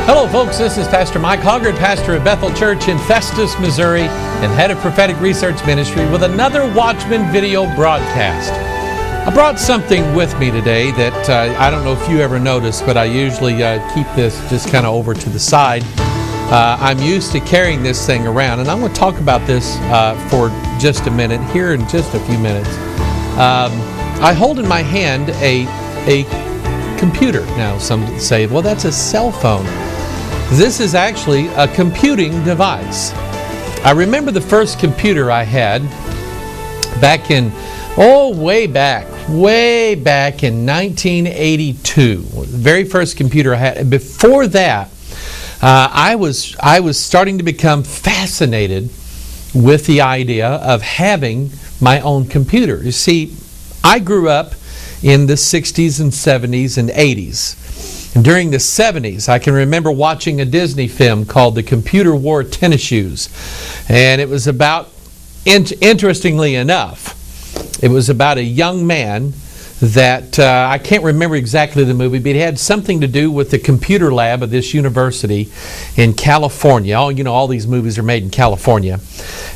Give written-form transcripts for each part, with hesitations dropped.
Hello folks, this is Pastor Mike Hoggard, pastor of Bethel Church in Festus, Missouri, and head of prophetic research ministry with another Watchman video broadcast. I brought something with me today that I don't know if you ever noticed, but I usually keep this just kind of over to the side. I'm used to carrying this thing around, and I want to talk about this for just a minute, here in just a few minutes. I hold in my hand a computer. Now, some say, well, that's a cell phone. This is actually a computing device. I remember the first computer I had back in, way back in 1982. The very first computer I had. Before that, I was starting to become fascinated with the idea of having my own computer. You see, I grew up in the 60s and 70s and 80s. And during the 70s, I can remember watching a Disney film called The Computer Wore Tennis Shoes. And it was about, interestingly enough, it was about a young man that, I can't remember exactly the movie, but it had something to do with the computer lab of this university in California. All these movies are made in California.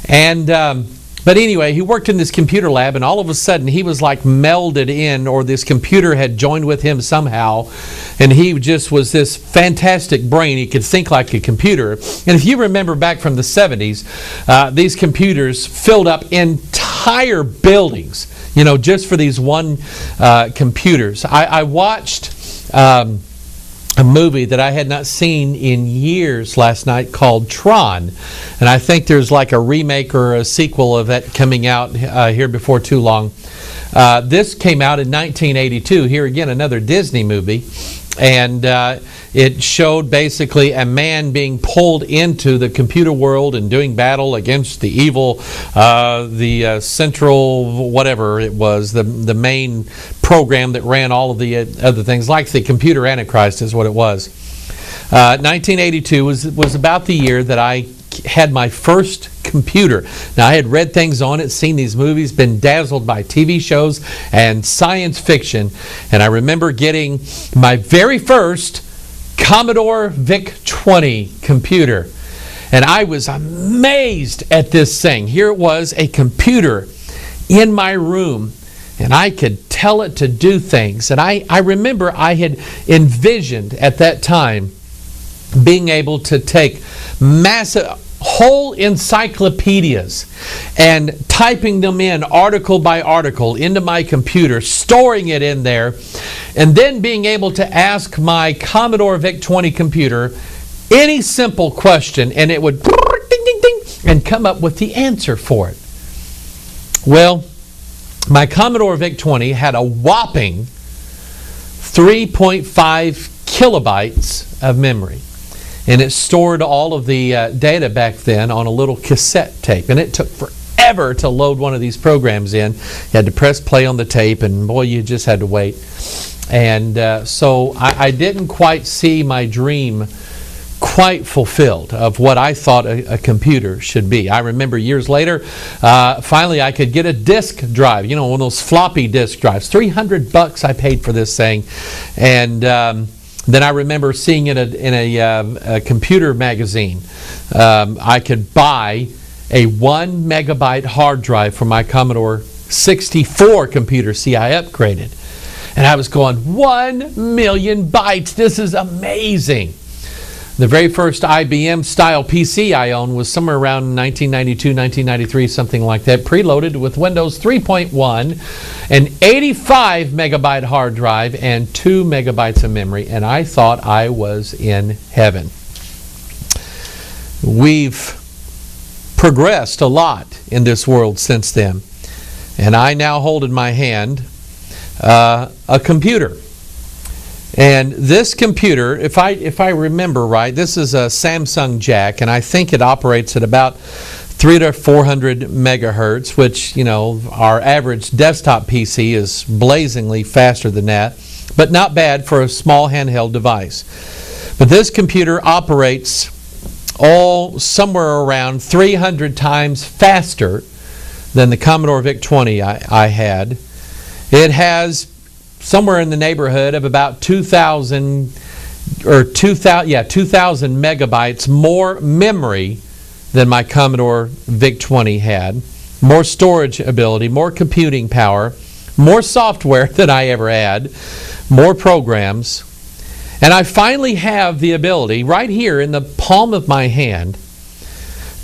And but anyway, he worked in this computer lab, and all of a sudden he was like melded in, or this computer had joined with him somehow, and he just was this fantastic brain. He could think like a computer. And if you remember back from the 70s, these computers filled up entire buildings, just for these one computers. I watched a movie that I had not seen in years last night called Tron. And I think there's like a remake or a sequel of that coming out here before too long. This came out in 1982. Here again, another Disney movie. And it showed basically a man being pulled into the computer world and doing battle against the evil, the central, whatever it was, the main program that ran all of the other things, like the computer Antichrist is what it was. 1982 was about the year that I had my first computer. Now, I had read things on it, seen these movies, been dazzled by TV shows and science fiction, and I remember getting my very first Commodore VIC-20 computer. And I was amazed at this thing. Here it was, a computer in my room, and I could tell it to do things. And I remember I had envisioned at that time being able to take massive whole encyclopedias and typing them in article by article into my computer, storing it in there, and then being able to ask my Commodore VIC-20 computer any simple question, and it would ding, ding, ding, and come up with the answer for it. Well, my Commodore VIC-20 had a whopping 3.5 kilobytes of memory. And it stored all of the data back then on a little cassette tape. And it took forever to load one of these programs in. You had to press play on the tape, and boy, you just had to wait. And so I didn't quite see my dream quite fulfilled of what I thought a computer should be. I remember years later, finally I could get a disk drive, one of those floppy disk drives. $300 I paid for this thing. And then I remember seeing it in a computer magazine. I could buy a 1 megabyte hard drive for my Commodore 64 computer. See, I upgraded. And I was going, 1 million bytes. This is amazing. The very first IBM style PC I owned was somewhere around 1992, 1993, something like that, preloaded with Windows 3.1, an 85 megabyte hard drive, and 2 megabytes of memory, and I thought I was in heaven. We've progressed a lot in this world since then, and I now hold in my hand a computer. And this computer, if I remember right, this is a Samsung jack, and I think it operates at about 300 to 400 megahertz, which, our average desktop PC is blazingly faster than that, but not bad for a small handheld device. But this computer operates somewhere around 300 times faster than the Commodore VIC-20 I had. It has somewhere in the neighborhood of about 2,000 or 2,000 megabytes more memory than my Commodore VIC-20 had, more storage ability, more computing power, more software than I ever had, more programs. And I finally have the ability right here in the palm of my hand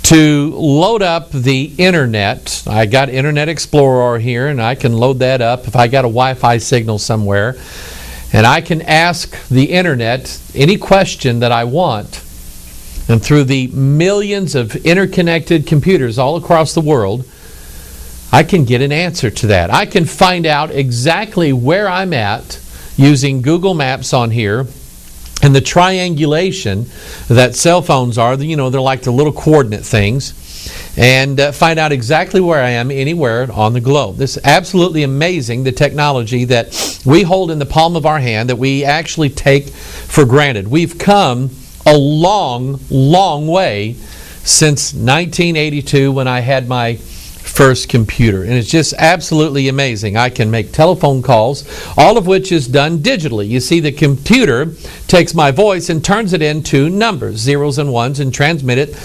to load up the internet. I got Internet Explorer here, and I can load that up if I got a Wi-Fi signal somewhere. And I can ask the internet any question that I want. And through the millions of interconnected computers all across the world, I can get an answer to that. I can find out exactly where I'm at using Google Maps on here. And the triangulation that cell phones are, they're like the little coordinate things, and find out exactly where I am anywhere on the globe. This is absolutely amazing, the technology that we hold in the palm of our hand that we actually take for granted. We've come a long, long way since 1982 when I had my first computer, and it's just absolutely amazing. I can make telephone calls, all of which is done digitally. You see, the computer takes my voice and turns it into numbers, zeros and ones, and transmit it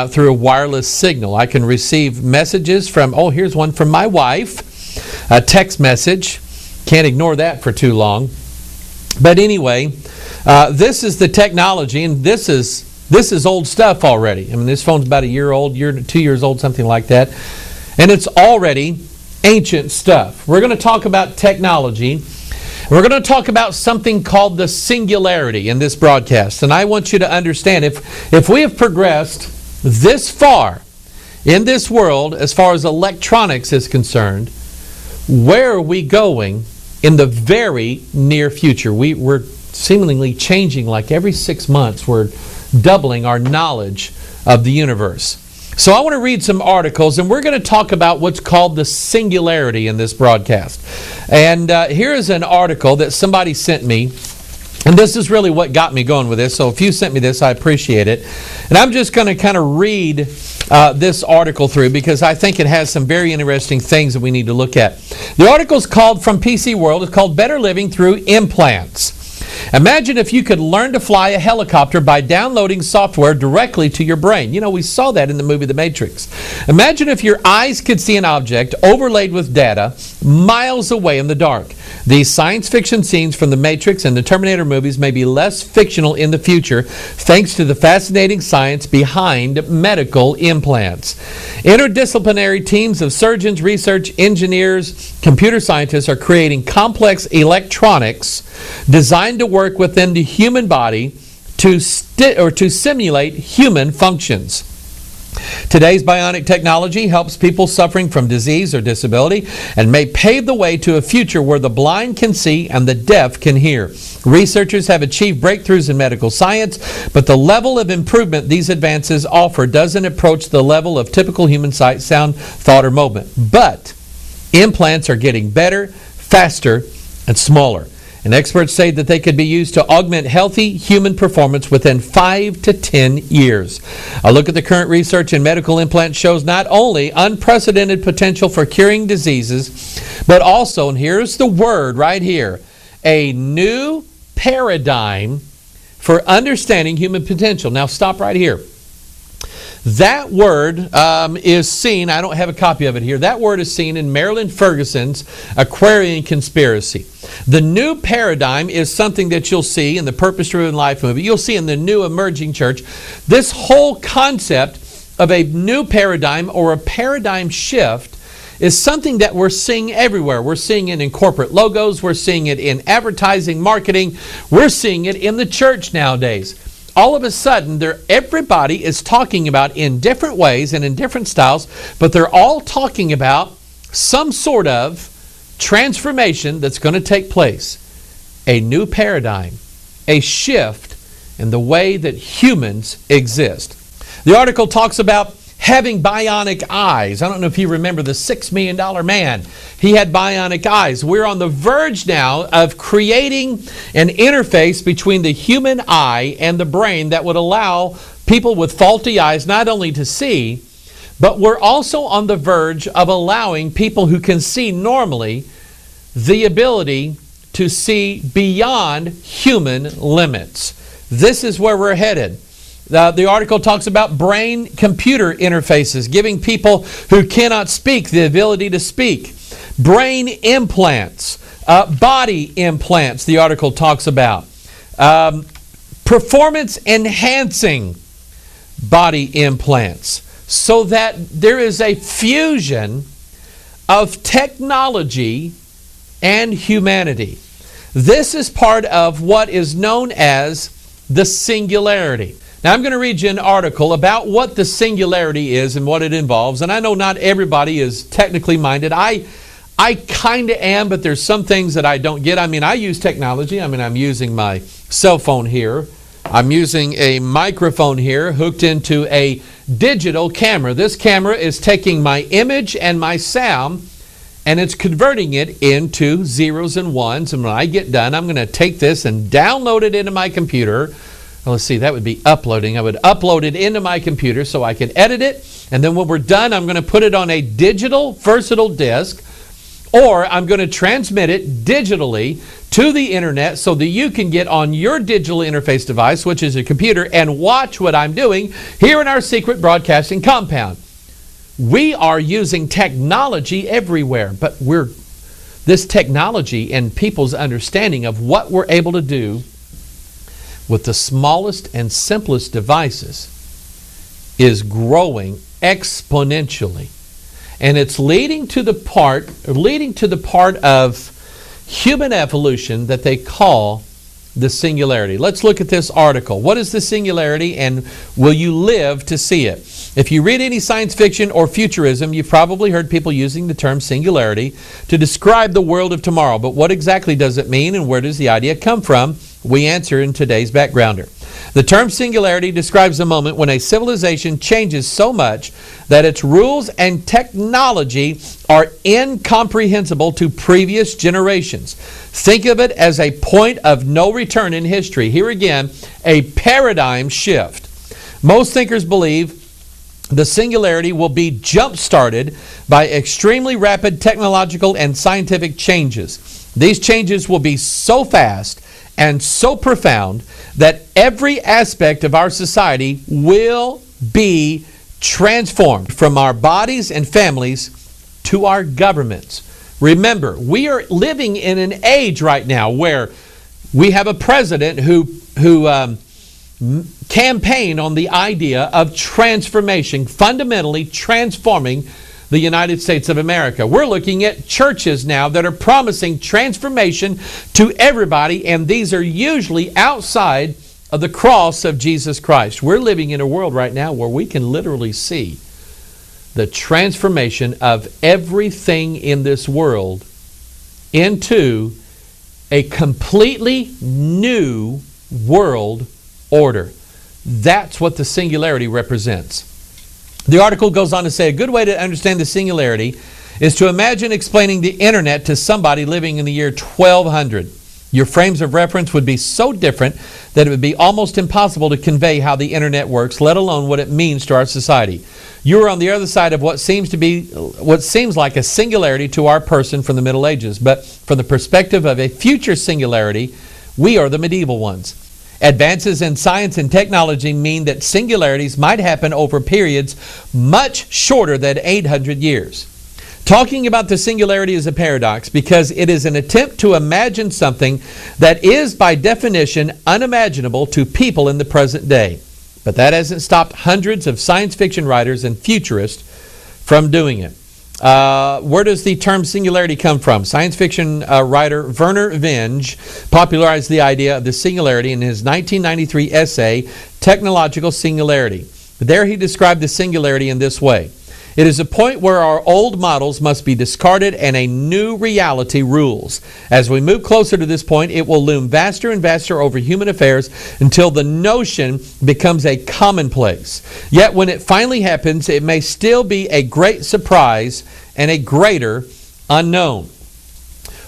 through a wireless signal. I can receive messages from, here's one from my wife, a text message. Can't ignore that for too long. But anyway, this is the technology, and this is old stuff already. I mean, this phone's about a year old, 2 years old, something like that. And it's already ancient stuff. We're going to talk about technology. We're going to talk about something called the singularity in this broadcast. And I want you to understand, if we have progressed this far in this world as far as electronics is concerned, where are we going in the very near future? We're seemingly changing like every 6 months. We're doubling our knowledge of the universe. So I want to read some articles, and we're going to talk about what's called the singularity in this broadcast. And here is an article that somebody sent me, and this is really what got me going with this. So if you sent me this, I appreciate it. And I'm just going to kind of read this article through because I think it has some very interesting things that we need to look at. The article is called, from PC World, it's called Better Living Through Implants. Imagine if you could learn to fly a helicopter by downloading software directly to your brain. We saw that in the movie The Matrix. Imagine if your eyes could see an object overlaid with data miles away in the dark. These science fiction scenes from The Matrix and the Terminator movies may be less fictional in the future thanks to the fascinating science behind medical implants. Interdisciplinary teams of surgeons, research engineers, computer scientists are creating complex electronics designed to work within the human body to simulate human functions. Today's bionic technology helps people suffering from disease or disability and may pave the way to a future where the blind can see and the deaf can hear. Researchers have achieved breakthroughs in medical science, but the level of improvement these advances offer doesn't approach the level of typical human sight, sound, thought, or movement. But implants are getting better, faster, and smaller. And experts say that they could be used to augment healthy human performance within 5 to 10 years. A look at the current research in medical implants shows not only unprecedented potential for curing diseases, but also, and here's the word right here, a new paradigm for understanding human potential. Now stop right here. That word is seen, I don't have a copy of it here, that word is seen in Marilyn Ferguson's Aquarian Conspiracy. The new paradigm is something that you'll see in the Purpose-Driven Life movie. You'll see in the New Emerging Church. This whole concept of a new paradigm or a paradigm shift is something that we're seeing everywhere. We're seeing it in corporate logos. We're seeing it in advertising, marketing. We're seeing it in the church nowadays. All of a sudden, everybody is talking about in different ways and in different styles, but they're all talking about some sort of transformation that's going to take place. A new paradigm, a shift in the way that humans exist. The article talks about having bionic eyes. I don't know if you remember the $6 million man. He had bionic eyes. We're on the verge now of creating an interface between the human eye and the brain that would allow people with faulty eyes not only to see, but we're also on the verge of allowing people who can see normally the ability to see beyond human limits. This is where we're headed. The article talks about brain-computer interfaces, giving people who cannot speak the ability to speak. Brain implants, body implants, the article talks about. Performance-enhancing body implants, so that there is a fusion of technology and humanity. This is part of what is known as the singularity. Now, I'm going to read you an article about what the singularity is and what it involves. And I know not everybody is technically minded. I kind of am, but there's some things that I don't get. I mean, I use technology. I mean, I'm using my cell phone here. I'm using a microphone here hooked into a digital camera. This camera is taking my image and my sound, and it's converting it into zeros and ones. And when I get done, I'm going to take this and download it into my computer. Well, let's see, that would be uploading. I would upload it into my computer so I can edit it. And then when we're done, I'm going to put it on a digital versatile disk, or I'm going to transmit it digitally to the internet so that you can get on your digital interface device, which is a computer, and watch what I'm doing here in our secret broadcasting compound. We are using technology everywhere, but this technology and people's understanding of what we're able to do with the smallest and simplest devices is growing exponentially. And it's leading to the part of human evolution that they call the singularity. Let's look at this article. What is the singularity, and will you live to see it? If you read any science fiction or futurism, you've probably heard people using the term singularity to describe the world of tomorrow. But what exactly does it mean, and where does the idea come from? We answer in today's Backgrounder. The term singularity describes a moment when a civilization changes so much that its rules and technology are incomprehensible to previous generations. Think of it as a point of no return in history. Here again, a paradigm shift. Most thinkers believe the singularity will be jump-started by extremely rapid technological and scientific changes. These changes will be so fast and so profound that every aspect of our society will be transformed, from our bodies and families to our governments. Remember, we are living in an age right now where we have a president who campaigned on the idea of transformation, fundamentally transforming the United States of America. We're looking at churches now that are promising transformation to everybody, and these are usually outside of the cross of Jesus Christ. We're living in a world right now where we can literally see the transformation of everything in this world into a completely new world order. That's what the singularity represents. The article goes on to say a good way to understand the singularity is to imagine explaining the internet to somebody living in the year 1200. Your frames of reference would be so different that it would be almost impossible to convey how the internet works, let alone what it means to our society. You are on the other side of what seems like a singularity to our person from the Middle Ages, but from the perspective of a future singularity, we are the medieval ones. Advances in science and technology mean that singularities might happen over periods much shorter than 800 years. Talking about the singularity is a paradox because it is an attempt to imagine something that is by definition unimaginable to people in the present day. But that hasn't stopped hundreds of science fiction writers and futurists from doing it. Where does the term singularity come from? Science fiction writer Vernor Vinge popularized the idea of the singularity in his 1993 essay, Technological Singularity. There he described the singularity in this way. It is a point where our old models must be discarded and a new reality rules. As we move closer to this point, it will loom vaster and vaster over human affairs until the notion becomes a commonplace. Yet when it finally happens, it may still be a great surprise and a greater unknown.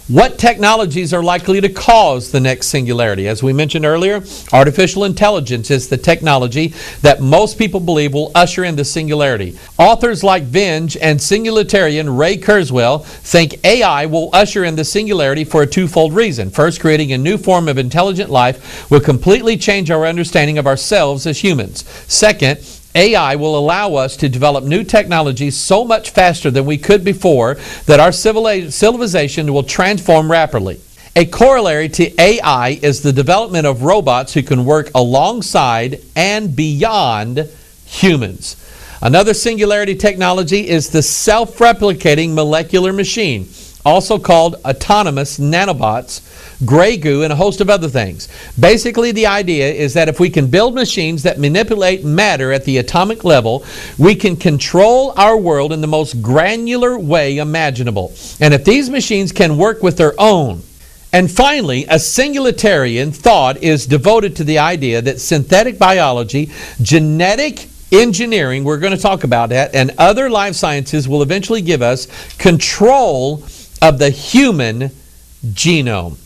What technologies are likely to cause the next singularity? As we mentioned earlier, artificial intelligence is the technology that most people believe will usher in the singularity. Authors like Venge and Singularitarian Ray Kurzweil think AI will usher in the singularity for a twofold reason. First, creating a new form of intelligent life will completely change our understanding of ourselves as humans. Second, AI will allow us to develop new technologies so much faster than we could before that our civilization will transform rapidly. A corollary to AI is the development of robots who can work alongside and beyond humans. Another singularity technology is the self-replicating molecular machine, also called autonomous nanobots, gray goo, and a host of other things. Basically, the idea is that if we can build machines that manipulate matter at the atomic level, we can control our world in the most granular way imaginable. And if these machines can work with their own. And finally, a singularitarian thought is devoted to the idea that synthetic biology, genetic engineering, we're going to talk about that, and other life sciences will eventually give us control of the human genome.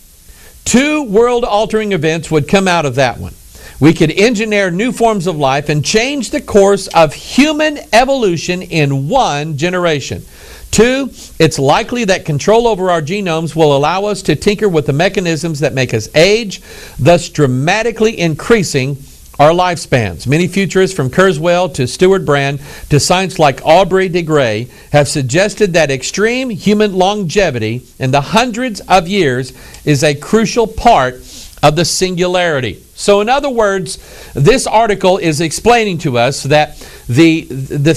Two world-altering events would come out of that one. We could engineer new forms of life and change the course of human evolution in one generation. Two, it's likely that control over our genomes will allow us to tinker with the mechanisms that make us age, thus dramatically increasing our lifespans. Many futurists, from Kurzweil to Stuart Brand to science like Aubrey de Grey, have suggested that extreme human longevity in the hundreds of years is a crucial part of the singularity. So in other words, this article is explaining to us that the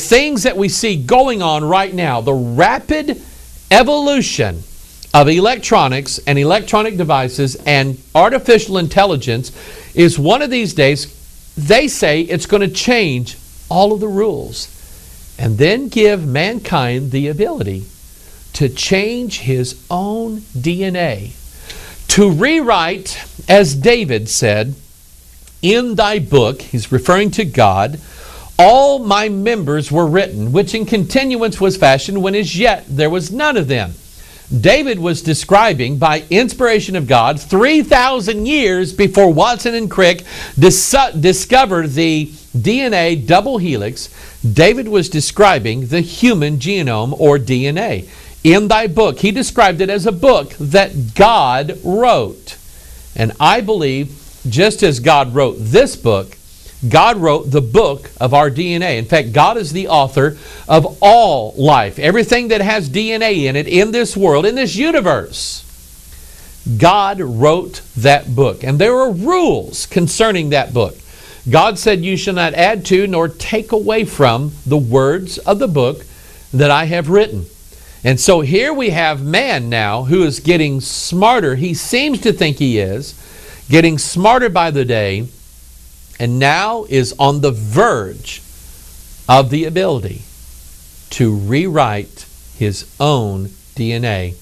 things that we see going on right now, the rapid evolution of electronics and electronic devices and artificial intelligence, is one of these days, they say it's going to change all of the rules and then give mankind the ability to change his own DNA, to rewrite, as David said, in thy book, he's referring to God, all my members were written, which in continuance was fashioned when as yet there was none of them. David was describing, by inspiration of God, 3,000 years before Watson and Crick discovered the DNA double helix. David was describing the human genome, or DNA. In thy book, he described it as a book that God wrote. And I believe, just as God wrote this book, God wrote the book of our DNA. In fact, God is the author of all life. Everything that has DNA in it, in this world, in this universe, God wrote that book. And there are rules concerning that book. God said, you shall not add to nor take away from the words of the book that I have written. And so here we have man now who is getting smarter. He seems to think he is getting smarter by the day, and now is on the verge of the ability to rewrite his own DNA,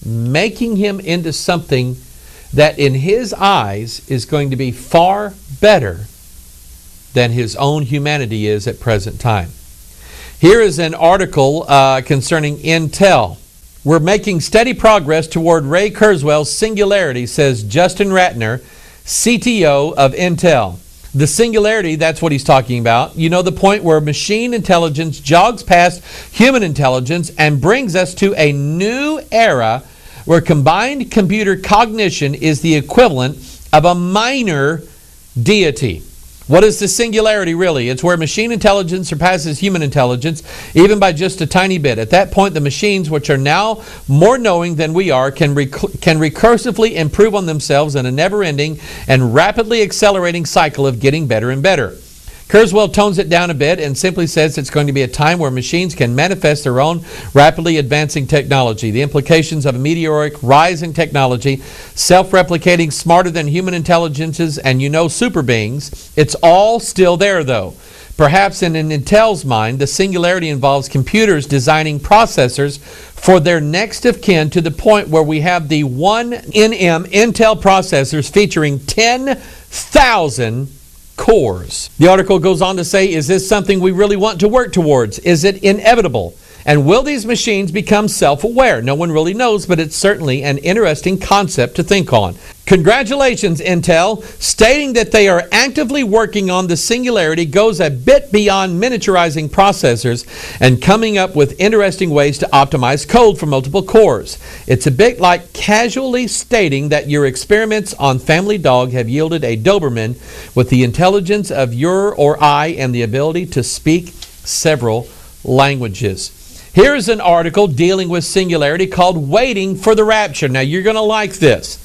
making him into something that in his eyes is going to be far better than his own humanity is at present time. Here is an article concerning Intel. We're making steady progress toward Ray Kurzweil's singularity, says Justin Ratner, CTO of Intel. The singularity, that's what he's talking about. You know, the point where machine intelligence jogs past human intelligence and brings us to a new era where combined computer cognition is the equivalent of a minor deity. What is the singularity really? It's where machine intelligence surpasses human intelligence, even by just a tiny bit. At that point, the machines, which are now more knowing than we are, can recursively improve on themselves in a never-ending and rapidly accelerating cycle of getting better and better. Kurzweil tones it down a bit and simply says it's going to be a time where machines can manifest their own rapidly advancing technology. The implications of a meteoric rise in technology, self-replicating, smarter than human intelligences, and super beings, it's all still there though. Perhaps in Intel's mind, the singularity involves computers designing processors for their next of kin to the point where we have the 1nm Intel processors featuring 10,000 cores. The article goes on to say, is this something we really want to work towards? Is it inevitable? And will these machines become self-aware? No one really knows, but it's certainly an interesting concept to think on. Congratulations, Intel. Stating that they are actively working on the Singularity goes a bit beyond miniaturizing processors and coming up with interesting ways to optimize code for multiple cores. It's a bit like casually stating that your experiments on Family Dog have yielded a Doberman with the intelligence of your or I and the ability to speak several languages. Here's an article dealing with Singularity called Waiting for the Rapture. Now, you're going to like this.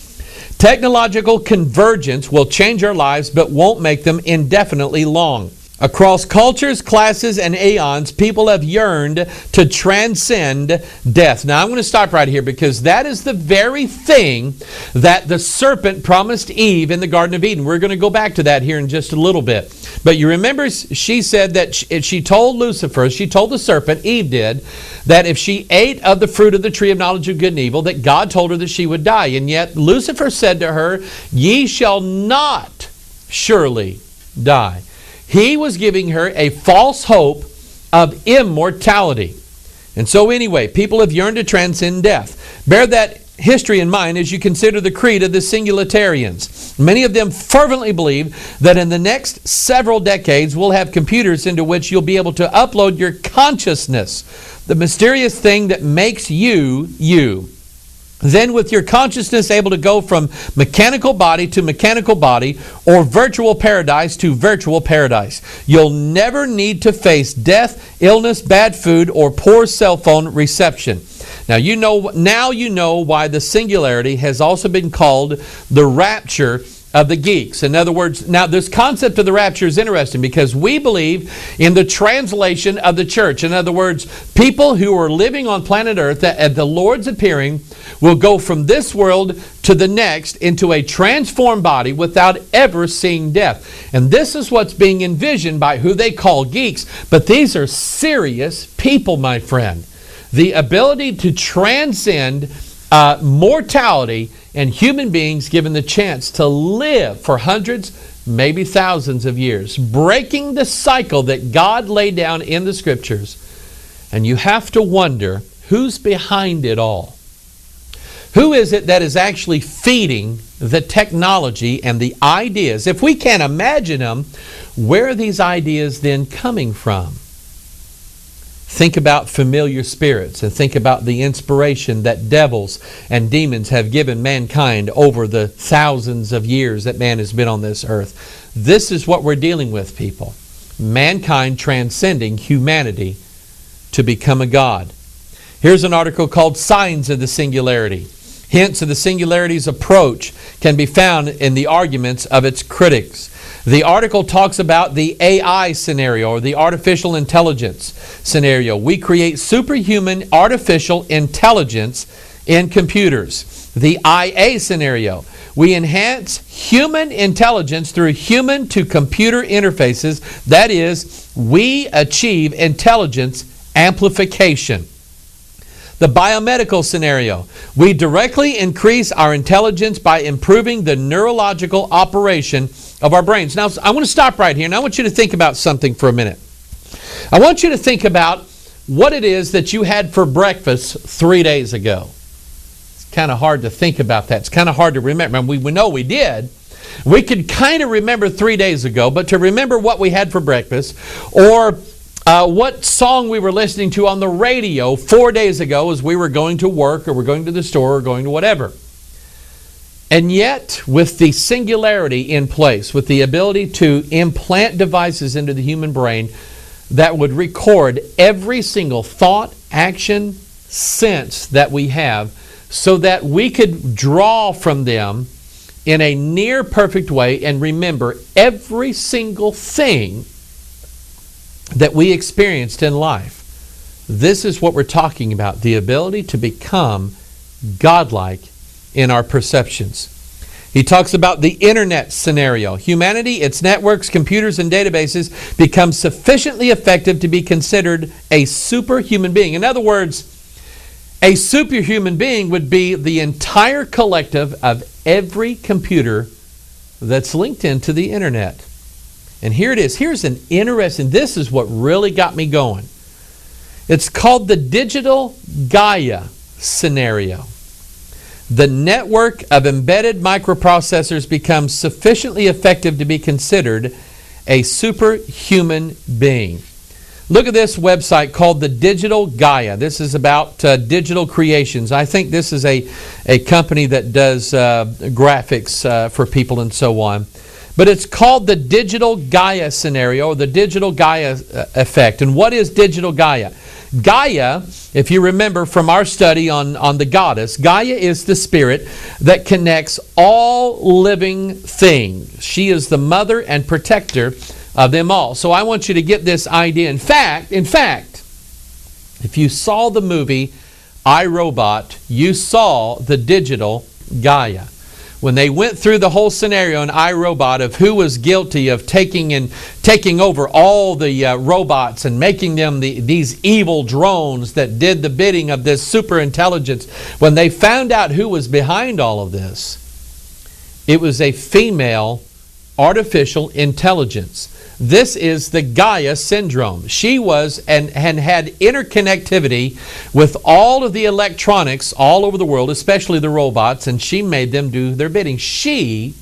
Technological convergence will change our lives but won't make them indefinitely long. Across cultures, classes, and aeons, people have yearned to transcend death. Now, I'm going to stop right here because that is the very thing that the serpent promised Eve in the Garden of Eden. We're going to go back to that here in just a little bit. But you remember she said that she told Lucifer, she told the serpent, Eve did, that if she ate of the fruit of the tree of knowledge of good and evil, that God told her that she would die. And yet Lucifer said to her, ye shall not surely die. He was giving her a false hope of immortality. And so anyway, people have yearned to transcend death. Bear that history in mind as you consider the creed of the Singularitarians. Many of them fervently believe that in the next several decades we'll have computers into which you'll be able to upload your consciousness, the mysterious thing that makes you, you. Then with your consciousness able to go from mechanical body to mechanical body or virtual paradise to virtual paradise. You'll never need to face death, illness, bad food, or poor cell phone reception. Now you know why the Singularity has also been called the rapture of the geeks. In other words, now this concept of the rapture is interesting because we believe in the translation of the church. In other words, people who are living on planet Earth that at the Lord's appearing will go from this world to the next into a transformed body without ever seeing death. And this is what's being envisioned by who they call geeks. But these are serious people, my friend. The ability to transcend mortality and human beings given the chance to live for hundreds, maybe thousands of years, breaking the cycle that God laid down in the Scriptures. And you have to wonder, who's behind it all? Who is it that is actually feeding the technology and the ideas? If we can't imagine them, where are these ideas then coming from? Think about familiar spirits and think about the inspiration that devils and demons have given mankind over the thousands of years that man has been on this earth. This is what we're dealing with, people. Mankind transcending humanity to become a God. Here's an article called Signs of the Singularity. Hints of the Singularity's approach can be found in the arguments of its critics. The article talks about the AI scenario, or the artificial intelligence scenario. We create superhuman artificial intelligence in computers. The IA scenario. We enhance human intelligence through human-to-computer interfaces. That is, we achieve intelligence amplification. The biomedical scenario. We directly increase our intelligence by improving the neurological operation of our brains. Now, I want to stop right here, and I want you to think about something for a minute. I want you to think about what it is that you had for breakfast 3 days ago. It's kind of hard to think about that. It's kind of hard to remember. We know we did. We could kind of remember 3 days ago, but to remember what we had for breakfast or what song we were listening to on the radio 4 days ago as we were going to work or we're going to the store or going to whatever. And yet, with the Singularity in place, with the ability to implant devices into the human brain that would record every single thought, action, sense that we have so that we could draw from them in a near perfect way and remember every single thing that we experienced in life. This is what we're talking about, the ability to become godlike in our perceptions. He talks about the internet scenario. Humanity, its networks, computers, and databases become sufficiently effective to be considered a superhuman being. In other words, a superhuman being would be the entire collective of every computer that's linked into the internet. And here it is. Here's an interesting, this is what really got me going. It's called the digital Gaia scenario. The network of embedded microprocessors becomes sufficiently effective to be considered a superhuman being. Look at this website called the Digital Gaia. This is about digital creations. I think this is a company that does graphics for people and so on. But it's called the Digital Gaia scenario, or the Digital Gaia effect. And what is Digital Gaia? Gaia, if you remember from our study on the goddess, Gaia is the spirit that connects all living things. She is the mother and protector of them all. So I want you to get this idea. In fact, if you saw the movie I, Robot, you saw the digital Gaia. When they went through the whole scenario in I, Robot of who was guilty of taking over all the robots and making them these evil drones that did the bidding of this super intelligence, when they found out who was behind all of this, it was a female artificial intelligence. This is the Gaia syndrome. She was and had interconnectivity with all of the electronics all over the world, especially the robots, and she made them do their bidding. She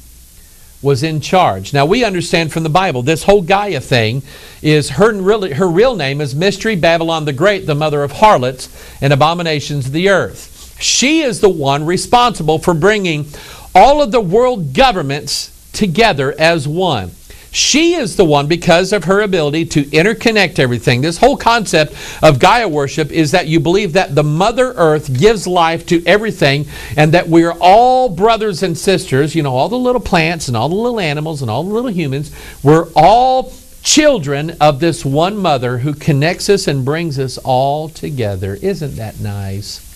was in charge. Now we understand from the Bible, this whole Gaia thing is her real name is Mystery Babylon the Great, the mother of harlots and abominations of the earth. She is the one responsible for bringing all of the world governments together as one. She is the one, because of her ability to interconnect everything. This whole concept of Gaia worship is that you believe that the Mother Earth gives life to everything, and that we're all brothers and sisters. You know, all the little plants and all the little animals and all the little humans. We're all children of this one mother who connects us and brings us all together. Isn't that nice?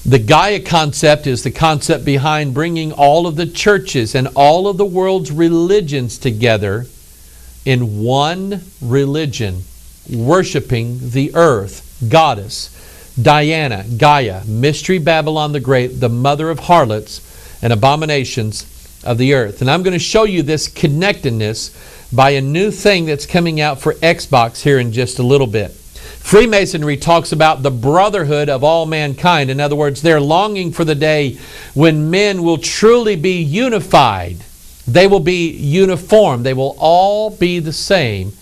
The Gaia concept is the concept behind bringing all of the churches and all of the world's religions together in one religion, worshiping the earth, goddess, Diana, Gaia, Mystery Babylon the Great, the mother of harlots and abominations of the earth. And I'm going to show you this connectedness by a new thing that's coming out for Xbox here in just a little bit. Freemasonry talks about the brotherhood of all mankind. In other words, they're longing for the day when men will truly be unified. They will be uniform. They will all be the same.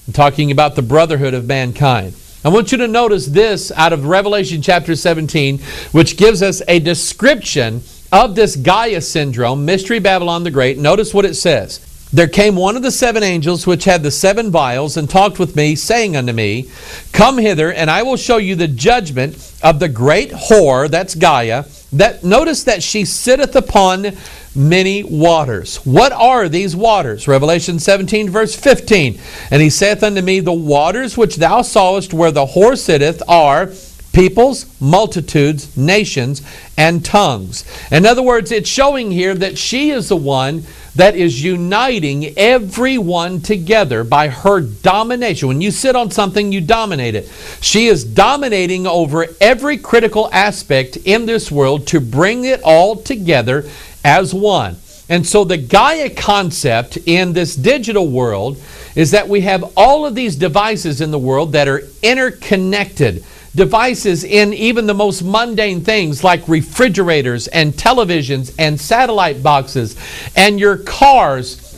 I'm talking about the brotherhood of mankind. I want you to notice this out of Revelation chapter 17, which gives us a description of this Gaia syndrome, Mystery Babylon the Great. Notice what it says. There came one of the seven angels which had the seven vials, and talked with me, saying unto me, Come hither, and I will show you the judgment of the great whore, that's Gaia, that notice that she sitteth upon many waters. What are these waters? Revelation 17 verse 15. And he saith unto me, The waters which thou sawest where the whore sitteth are peoples, multitudes, nations, and tongues. In other words, it's showing here that she is the one that is uniting everyone together by her domination. When you sit on something, you dominate it. She is dominating over every critical aspect in this world to bring it all together as one. And so the Gaia concept in this digital world is that we have all of these devices in the world that are interconnected. Devices in even the most mundane things like refrigerators and televisions and satellite boxes and your cars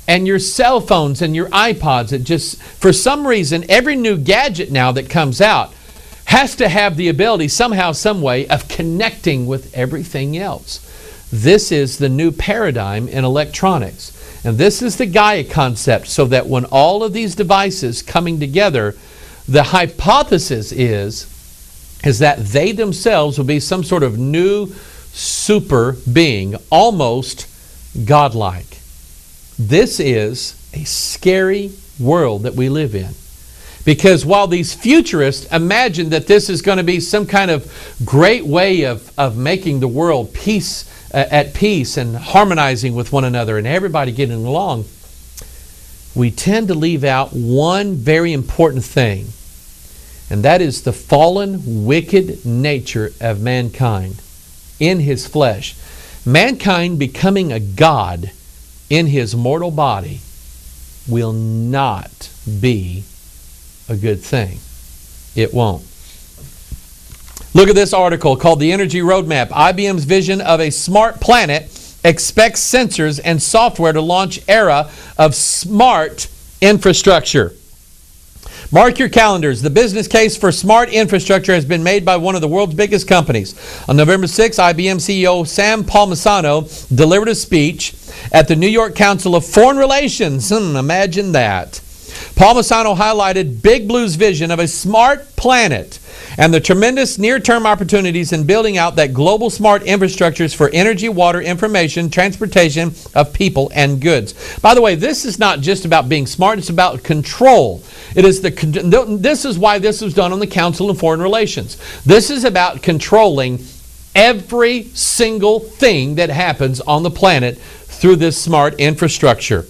and your cell phones and your iPods. It just, for some reason, every new gadget now that comes out has to have the ability somehow, some way of connecting with everything else. This is the new paradigm in electronics. And this is the Gaia concept, so that when all of these devices coming together, the hypothesis is that they themselves will be some sort of new super being, almost godlike. This is a scary world that we live in. Because while these futurists imagine that this is going to be some kind of great way of making the world at peace and harmonizing with one another and everybody getting along, we tend to leave out one very important thing, and that is the fallen, wicked nature of mankind in his flesh. Mankind becoming a god in his mortal body will not be a good thing. It won't. Look at this article called The Energy Roadmap. IBM's vision of a smart planet expects sensors and software to launch era of smart infrastructure. Mark your calendars. The business case for smart infrastructure has been made by one of the world's biggest companies. On November 6, IBM CEO Sam Palmisano delivered a speech at the New York Council of Foreign Relations. Imagine that. Palmisano highlighted Big Blue's vision of a smart planet and the tremendous near-term opportunities in building out that global smart infrastructures for energy, water, information, transportation of people and goods. By the way, this is not just about being smart, it's about control. This is why this was done on the Council of Foreign Relations. This is about controlling every single thing that happens on the planet through this smart infrastructure.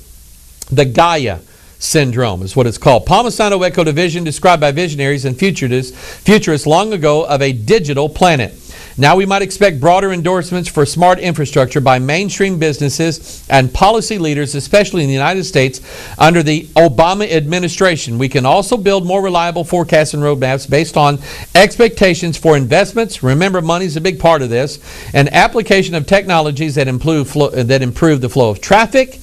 The Gaia syndrome is what it's called. Palmisano echoed a vision described by visionaries and futurists long ago of a digital planet. Now we might expect broader endorsements for smart infrastructure by mainstream businesses and policy leaders, especially in the United States under the Obama administration. We can also build more reliable forecasts and roadmaps based on expectations for investments. Remember, money is a big part of this. And application of technologies that improve the flow of traffic,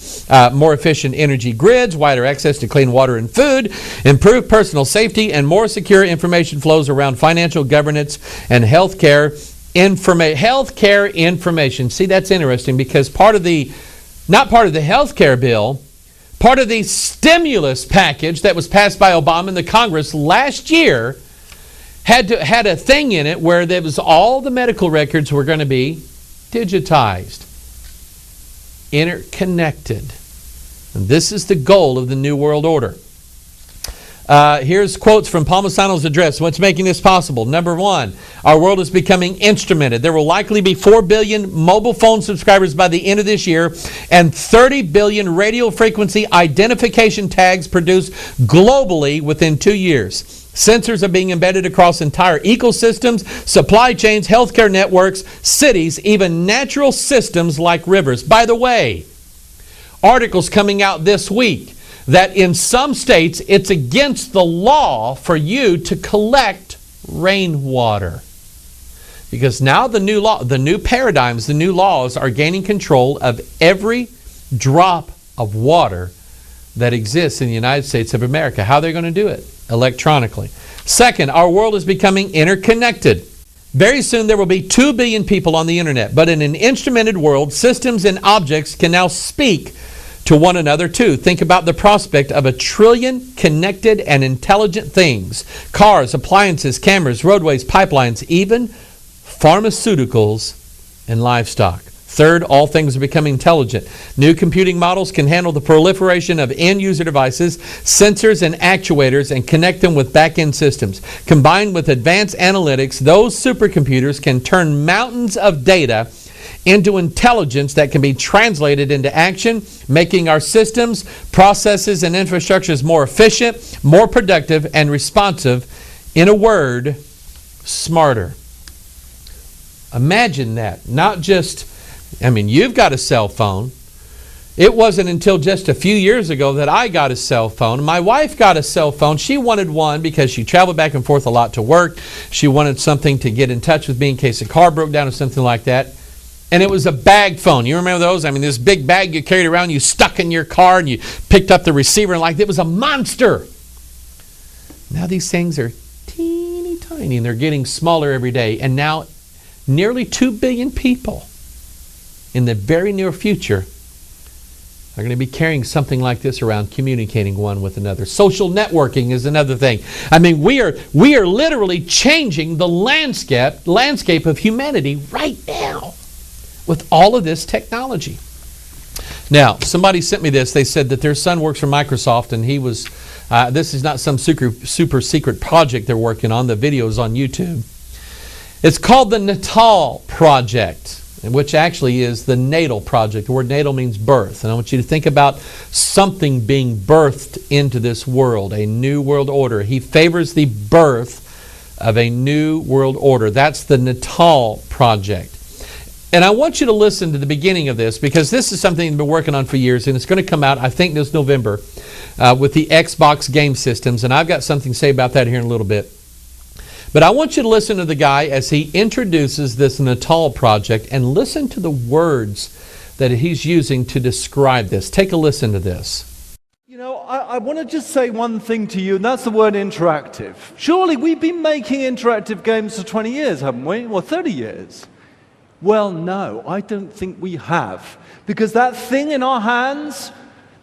more efficient energy grids, wider access to clean water and food, improved personal safety, and more secure information flows around financial governance and healthcare information. See, that's interesting because not part of the healthcare bill, part of the stimulus package that was passed by Obama in the Congress last year had a thing in it where there was all the medical records were going to be digitized, interconnected. And this is the goal of the New World Order. Here's quotes from Palmisano's address. What's making this possible? Number one, our world is becoming instrumented. There will likely be 4 billion mobile phone subscribers by the end of this year and 30 billion radio frequency identification tags produced globally within 2 years. Sensors are being embedded across entire ecosystems, supply chains, healthcare networks, cities, even natural systems like rivers. By the way, articles coming out this week that in some states it's against the law for you to collect rainwater. Because now the new paradigms, the new laws are gaining control of every drop of water that exists in the United States of America. How are they going to do it? Electronically. Second, our world is becoming interconnected. Very soon there will be 2 billion people on the internet, but in an instrumented world, systems and objects can now speak to one another too. Think about the prospect of 1 trillion connected and intelligent things. Cars, appliances, cameras, roadways, pipelines, even pharmaceuticals and livestock. Third, all things are becoming intelligent. New computing models can handle the proliferation of end-user devices, sensors and actuators, and connect them with back-end systems. Combined with advanced analytics, those supercomputers can turn mountains of data into intelligence that can be translated into action, making our systems, processes, and infrastructures more efficient, more productive, and responsive. In a word, smarter. Imagine that. Not just, you've got a cell phone. It wasn't until just a few years ago that I got a cell phone. My wife got a cell phone. She wanted one because she traveled back and forth a lot to work. She wanted something to get in touch with me in case a car broke down or something like that. And it was a bag phone. You remember those? This big bag you carried around, you stuck in your car, and you picked up the receiver, and it was a monster. Now these things are teeny tiny, and they're getting smaller every day. And now nearly 2 billion people in the very near future are going to be carrying something like this around, communicating one with another. Social networking is another thing. We are literally changing the landscape of humanity right now with all of this technology. Now, somebody sent me this. They said that their son works for Microsoft, and he was, this is not some super secret project they're working on. The video is on YouTube. It's called the Natal Project, which actually is the natal project. The word natal means birth. And I want you to think about something being birthed into this world, a new world order. He favors the birth of a new world order. That's the Natal Project. And I want you to listen to the beginning of this, because this is something I've been working on for years, and it's going to come out, I think, this November with the Xbox game systems, and I've got something to say about that here in a little bit. But I want you to listen to the guy as he introduces this Natal project, and listen to the words that he's using to describe this. Take a listen to this. You know, I want to just say one thing to you, and that's the word interactive. Surely we've been making interactive games for 20 years, haven't we? Or 30 years? Well, no, I don't think we have. Because that thing in our hands,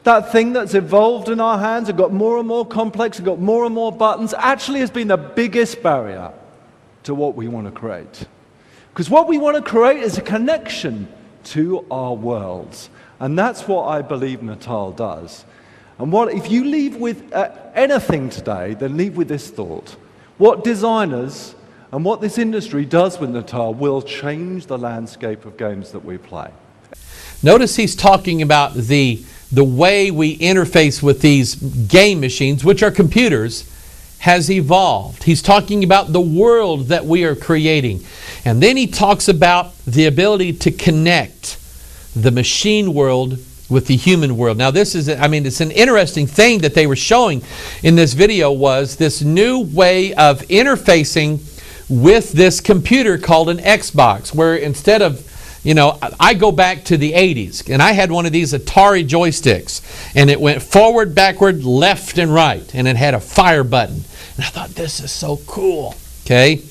that thing that's evolved in our hands, it got more and more complex, it got more and more buttons, actually has been the biggest barrier to what we want to create. Because what we want to create is a connection to our worlds. And that's what I believe Natal does. And if you leave with anything today, then leave with this thought. What designers and what this industry does with Natal will change the landscape of games that we play. Notice he's talking about the way we interface with these game machines, which are computers, has evolved. He's talking about the world that we are creating. And then he talks about the ability to connect the machine world with the human world. Now this is, it's an interesting thing that they were showing in this video, was this new way of interfacing with this computer called an Xbox, where instead of, I go back to the 80s, and I had one of these Atari joysticks, and it went forward, backward, left, and right, and it had a fire button. And I thought, this is so cool. Okay.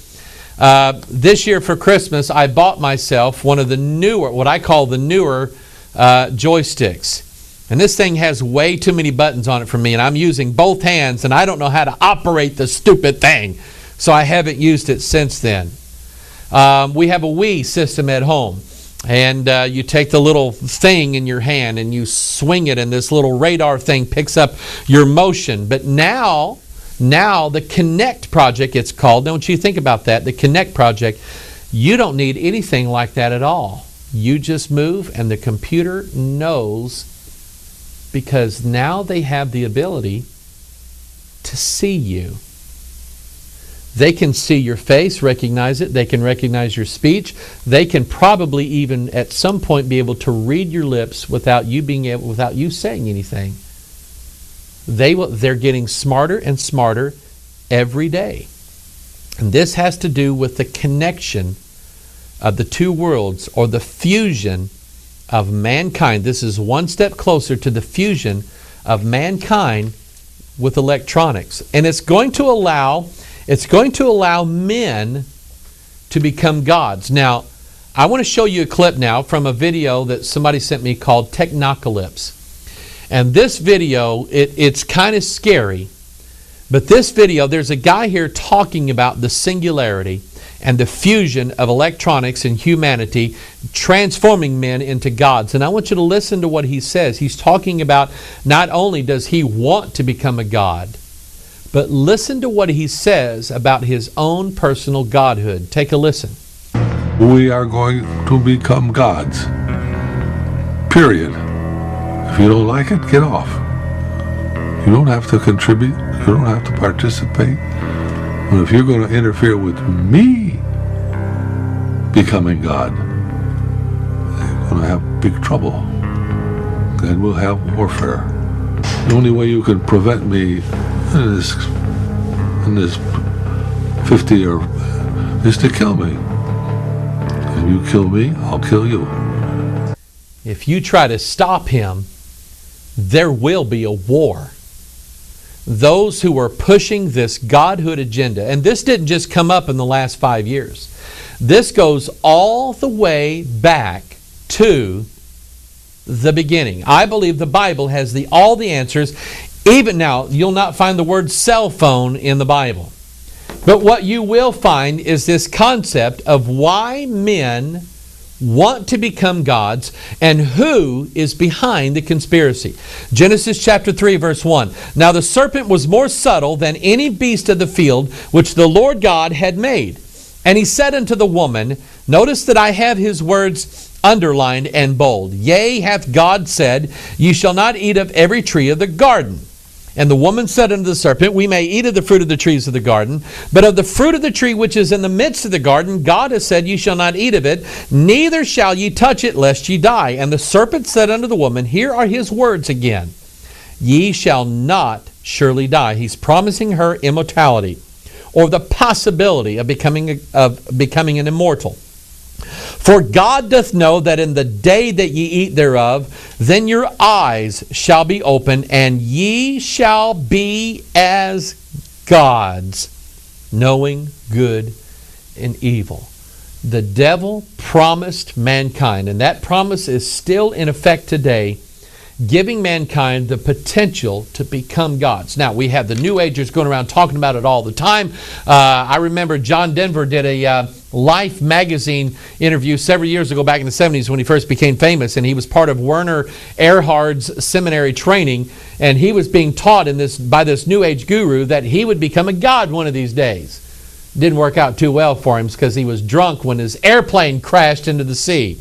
This year for Christmas, I bought myself one of the newer, what I call the newer joysticks. And this thing has way too many buttons on it for me, and I'm using both hands, and I don't know how to operate the stupid thing. So I haven't used it since then. We have a Wii system at home. And you take the little thing in your hand and you swing it, and this little radar thing picks up your motion. But now the Connect project, it's called. Don't you think about that? The Connect project, you don't need anything like that at all. You just move and the computer knows, because now they have the ability to see you. They can see your face, recognize it. They can recognize your speech. They can probably even at some point be able to read your lips without you saying anything. They're getting smarter and smarter every day. And this has to do with the connection of the two worlds, or the fusion of mankind. This is one step closer to the fusion of mankind with electronics. And it's going to allow men to become gods. Now, I want to show you a clip now from a video that somebody sent me called Technocalypse. And this video, it's kind of scary. But this video, there's a guy here talking about the singularity and the fusion of electronics and humanity, transforming men into gods. And I want you to listen to what he says. He's talking about not only does he want to become a god, but listen to what he says about his own personal godhood. Take a listen. We are going to become gods. Period. If you don't like it, get off. You don't have to contribute. You don't have to participate. But if you're going to interfere with me becoming God, you're going to have big trouble. Then we'll have warfare. The only way you can prevent me in this 50 is to kill me. And you kill me, I'll kill you. If you try to stop him, there will be a war. Those who are pushing this godhood agenda, and this didn't just come up in the last 5 years. This goes all the way back to the beginning. I believe the Bible has all the answers. Even now, you'll not find the word cell phone in the Bible. But what you will find is this concept of why men want to become gods and who is behind the conspiracy. Genesis chapter 3 verse 1. Now the serpent was more subtle than any beast of the field which the Lord God had made. And he said unto the woman, notice that I have his words underlined and bold. Yea, hath God said, ye shall not eat of every tree of the garden. And the woman said unto the serpent, we may eat of the fruit of the trees of the garden, but of the fruit of the tree which is in the midst of the garden, God has said, ye shall not eat of it, neither shall ye touch it, lest ye die. And the serpent said unto the woman, here are his words again, ye shall not surely die. He's promising her immortality. or the possibility of becoming an immortal. For God doth know that in the day that ye eat thereof, then your eyes shall be opened, and ye shall be as gods, knowing good and evil. The devil promised mankind, and that promise is still in effect today, giving mankind the potential to become gods. Now, we have the New Agers going around talking about it all the time. I remember John Denver did a Life magazine interview several years ago, back in the 70s when he first became famous, and he was part of Werner Erhard's seminary training, and he was being taught by this New Age guru that he would become a god one of these days. Didn't work out too well for him because he was drunk when his airplane crashed into the sea.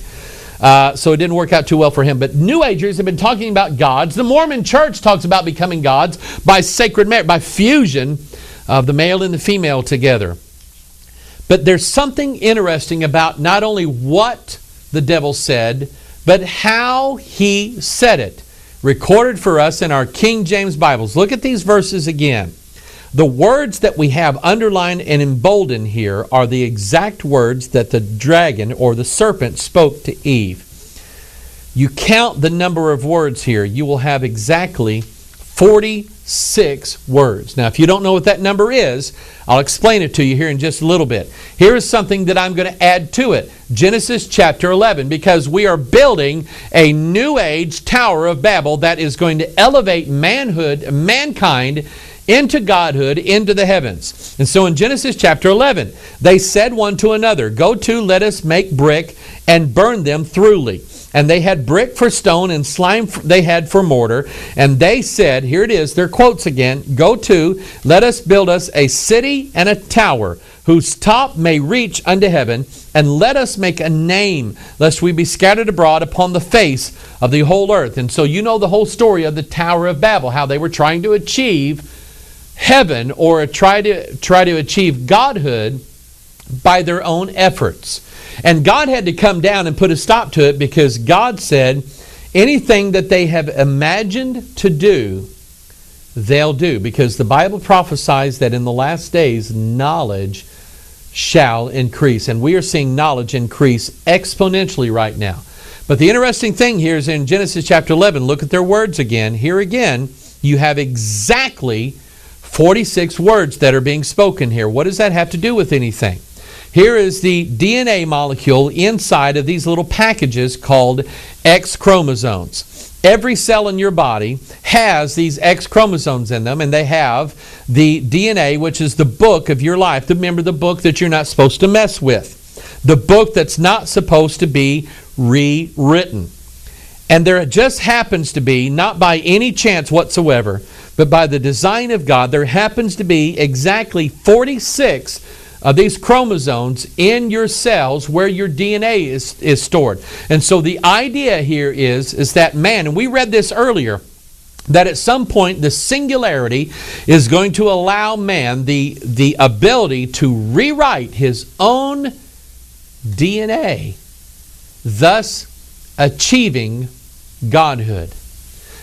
So it didn't work out too well for him. But New Agers have been talking about gods. The Mormon Church talks about becoming gods by sacred marriage, by fusion of the male and the female together. But there's something interesting about not only what the devil said, but how he said it. Recorded for us in our King James Bibles. Look at these verses again. The words that we have underlined and emboldened here are the exact words that the dragon or the serpent spoke to Eve. You count the number of words here, you will have exactly 46 words. Now, if you don't know what that number is, I'll explain it to you here in just a little bit. Here is something that I'm going to add to it. Genesis chapter 11, because we are building a New Age Tower of Babel that is going to elevate mankind, into godhood, into the heavens. And so in Genesis chapter 11, they said one to another, Go to, let us make brick, and burn them thoroughly. And they had brick for stone, and slime they had for mortar. And they said, here it is, their quotes again, Go to, let us build us a city and a tower, whose top may reach unto heaven, and let us make a name, lest we be scattered abroad upon the face of the whole earth. And so you know the whole story of the Tower of Babel, how they were trying to achieve heaven or try to achieve godhood by their own efforts. And God had to come down and put a stop to it, because God said anything that they have imagined to do, they'll do. Because the Bible prophesies that in the last days knowledge shall increase. And we are seeing knowledge increase exponentially right now. But the interesting thing here is in Genesis chapter 11, look at their words again. Here again, you have exactly 46 words that are being spoken here. What does that have to do with anything? Here is the DNA molecule inside of these little packages called X chromosomes. Every cell in your body has these X chromosomes in them, and they have the DNA, which is the book of your life. Remember, the book that you're not supposed to mess with. The book that's not supposed to be rewritten. And there just happens to be, not by any chance whatsoever, but by the design of God, there happens to be exactly 46 of these chromosomes in your cells where your DNA is stored. And so the idea here is that man, and we read this earlier, that at some point the singularity is going to allow man the ability to rewrite his own DNA, thus achieving godhood.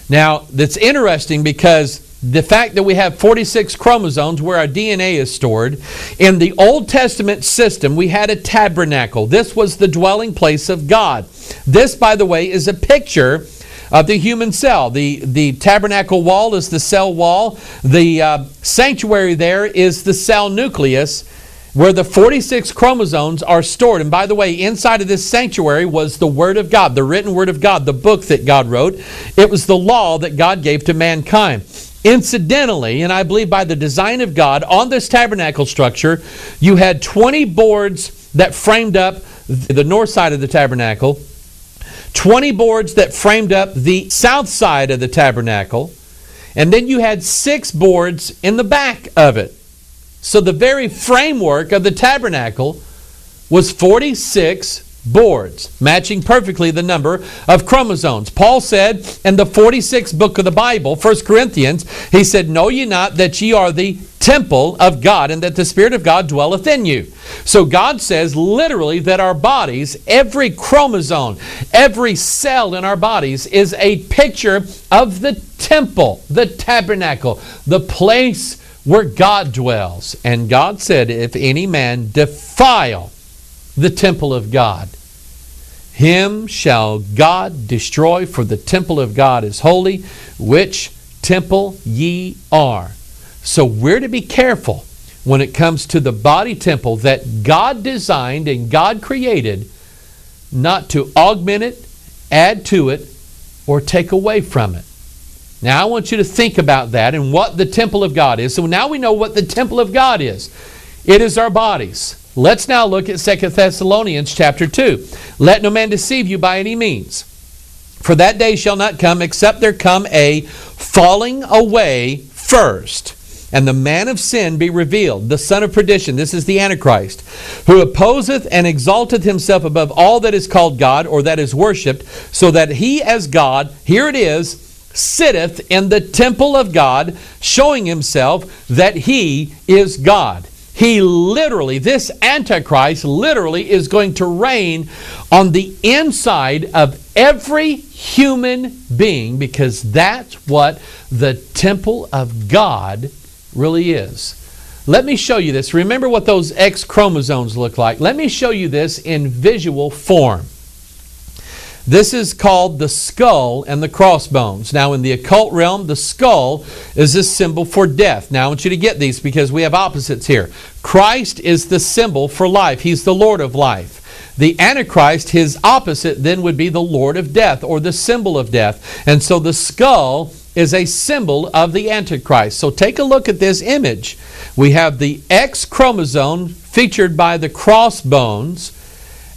Now, that's interesting because the fact that we have 46 chromosomes where our DNA is stored, in the Old Testament system, we had a tabernacle. This was the dwelling place of God. This, by the way, is a picture of the human cell. The tabernacle wall is the cell wall. The sanctuary there is the cell nucleus, where the 46 chromosomes are stored. And by the way, inside of this sanctuary was the Word of God, the written Word of God, the book that God wrote. It was the law that God gave to mankind. Incidentally, and I believe by the design of God, on this tabernacle structure, you had 20 boards that framed up the north side of the tabernacle, 20 boards that framed up the south side of the tabernacle, and then you had 6 boards in the back of it. So the very framework of the tabernacle was 46 boards, matching perfectly the number of chromosomes. Paul said in the 46th book of the Bible, 1 Corinthians, he said, Know ye not that ye are the temple of God, and that the Spirit of God dwelleth in you? So God says literally that our bodies, every chromosome, every cell in our bodies is a picture of the temple, the tabernacle, the place where God dwells. And God said, if any man defile the temple of God, him shall God destroy, for the temple of God is holy, which temple ye are. So we're to be careful when it comes to the body temple that God designed and God created, not to augment it, add to it, or take away from it. Now I want you to think about that and what the temple of God is. So now we know what the temple of God is. It is our bodies. Let's now look at 2 Thessalonians chapter 2. Let no man deceive you by any means. For that day shall not come, except there come a falling away first, and the man of sin be revealed, the son of perdition. This is the Antichrist, who opposeth and exalteth himself above all that is called God, or that is worshipped, so that he as God, here it is, sitteth in the temple of God, showing himself that he is God. He literally, this Antichrist literally is going to reign on the inside of every human being, because that's what the temple of God really is. Let me show you this. Remember what those X chromosomes look like. Let me show you this in visual form. This is called the skull and the crossbones. Now in the occult realm, the skull is a symbol for death. Now I want you to get these because we have opposites here. Christ is the symbol for life. He's the Lord of life. The Antichrist, his opposite, then would be the Lord of death, or the symbol of death. And so the skull is a symbol of the Antichrist. So take a look at this image. We have the X chromosome featured by the crossbones,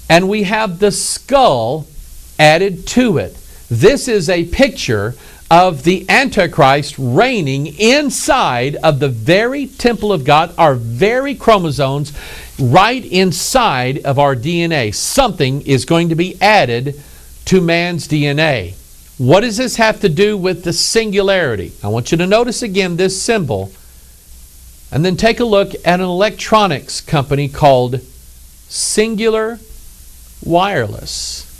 and we have the skull added to it. This is a picture of the Antichrist reigning inside of the very temple of God, our very chromosomes, right inside of our DNA. Something is going to be added to man's DNA. What does this have to do with the singularity? I want you to notice again this symbol, and then take a look at an electronics company called Singular Wireless.